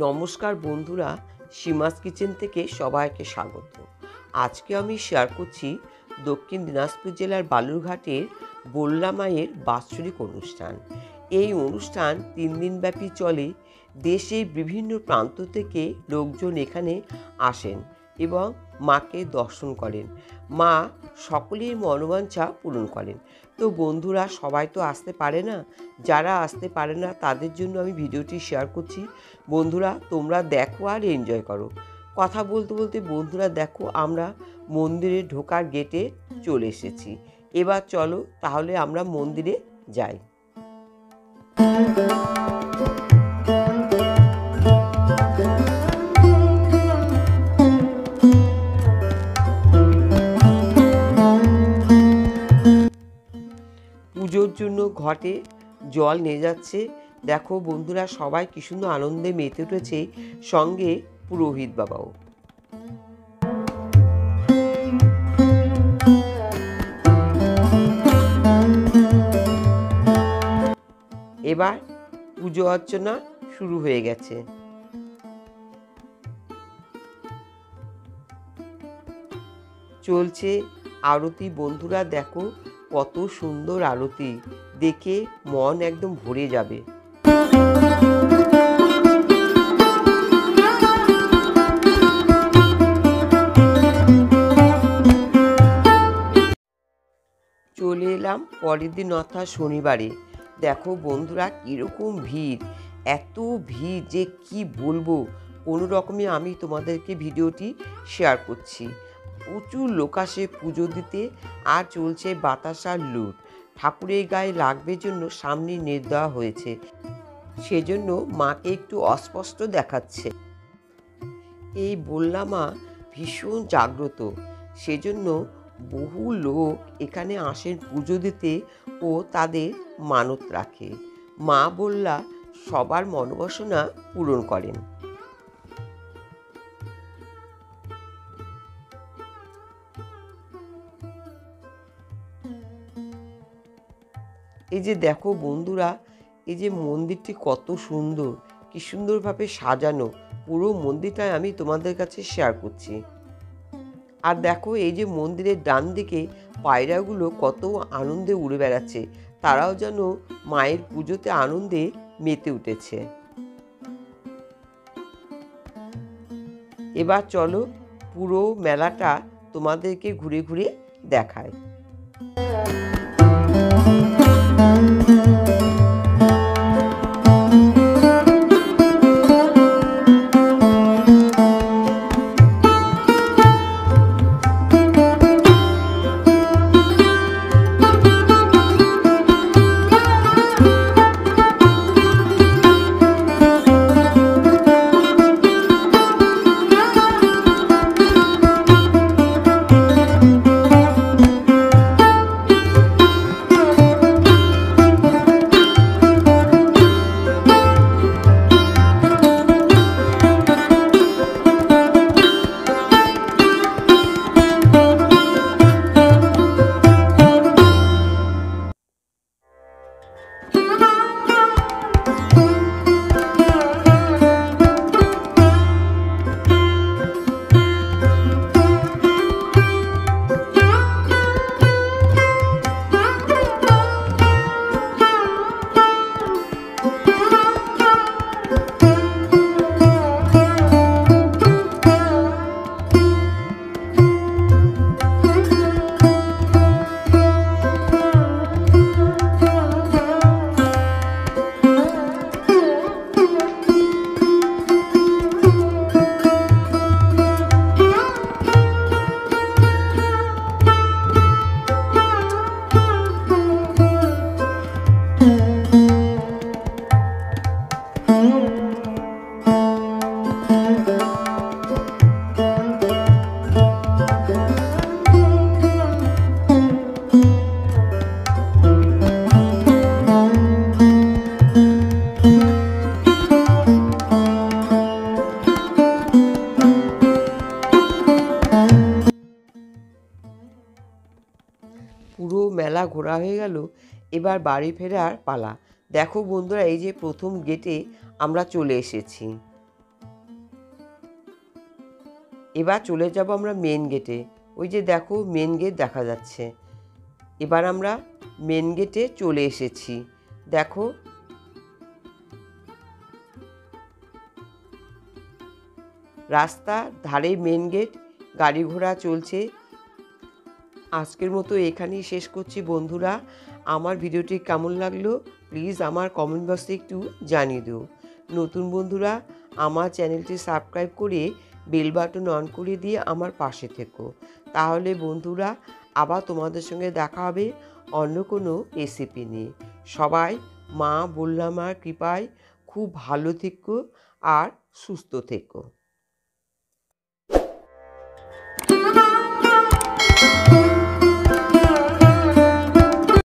নমস্কার বন্ধুরা, সীমাস কিচেন থেকে সবাইকে স্বাগত। আজকে আমি শেয়ার করছি দক্ষিণ দিনাজপুর জেলার বালুরঘাটের বল্লা মায়ের বাৎসরিক অনুষ্ঠান। এই অনুষ্ঠান 3 দিনব্যাপী চলে। দেশের বিভিন্ন প্রান্ত থেকে লোকজন এখানে আসেন এবং মাকে দর্শন করেন। মা সকলের মনোবাঞ্ছা পূরণ করেন। তো বন্ধুরা, সবাই তো আসতে পারে না, যারা আসতে পারে না তাদের জন্য আমি ভিডিওটি শেয়ার করছি। বন্ধুরা, তোমরা দেখো আর এনজয় করো। কথা বলতে বলতে বন্ধুরা দেখো, আমরা মন্দিরে ঢোকার গেটে চলে এসেছি। এবার চলো তাহলে আমরা মন্দিরে যাই। পুজোর জন্য ঘটে জল নিয়ে যাচ্ছে। দেখো বন্ধুরা, সবাই কি সুন্দর আনন্দে মেতে উঠেছে, সঙ্গে পুরোহিত বাবাও। এবার পুজো অর্চনা শুরু হয়ে গেছে। চলছে আরতি। বন্ধুরা দেখো কত সুন্দর আরতি, দেখে মন একদম ভরে যাবে। চলে এলাম পরের দিন অর্থাৎ শনিবারে। দেখো বন্ধুরা কীরকম ভিড়, এত ভিড় যে কি বলবো। কোনো রকমে আমি তোমাদেরকে ভিডিওটি শেয়ার করছি। প্রচুর লোক আসে পুজো দিতে, আর চলছে বাতাসার লুট। ঠাকুরের গায়ে লাগবে জন্য সামনে নেট দেওয়া হয়েছে, সেজন্য মাকে একটু অস্পষ্ট দেখাচ্ছে। এই বল্লা মা ভীষণ জাগ্রত, সেজন্য বহু লোক এখানে আসেন পুজো দিতে ও তাদের মানত রাখে। মা বল্লা সবার মনোবাসনা পূরণ করেন। এই যে দেখো বন্ধুরা, এই যে মন্দিরটি কত সুন্দর, কি সুন্দরভাবে সাজানো। পুরো মন্দিরটাই আমি তোমাদের কাছে শেয়ার করছি। আর দেখো এই যে মন্দিরের ডান দিকে পায়রাগুলো কত আনন্দে উড়ে বেড়াচ্ছে, তারাও যেন মায়ের পুজোতে আনন্দে মেতে উঠেছে। এবার চলো পুরো মেলাটা তোমাদেরকে ঘুরে ঘুরে দেখায়। পুরো মেলা ঘোরা হয়ে গেল, এবার বাড়ি ফেরার পালা। দেখো বন্ধুরা, এই যে প্রথম গেটে আমরা চলে এসেছি। এবার চলে যাব আমরা মেন গেটে। ওই যে দেখো মেন গেট দেখা যাচ্ছে। এবার আমরা মেন গেটে চলে এসেছি। দেখো রাস্তার ধারে মেন গেট, গাড়ি ঘোড়া চলছে। আজকের মতো এখানেই শেষ করছি বন্ধুরা। আমার ভিডিওটি কেমন লাগলো প্লিজ আমার কমেন্ট বক্সে একটু জানিয়ে দিও। নতুন বন্ধুরা আমার চ্যানেলটি সাবস্ক্রাইব করে বেল বাটন অন করে দিয়ে আমার পাশে থেকো। তাহলে বন্ধুরা আবার তোমাদের সঙ্গে দেখা হবে অন্য কোনো রেসিপি নিয়ে। সবাই মা বললাম আর কৃপায় খুব ভালো থেকো আর সুস্থ থেকো।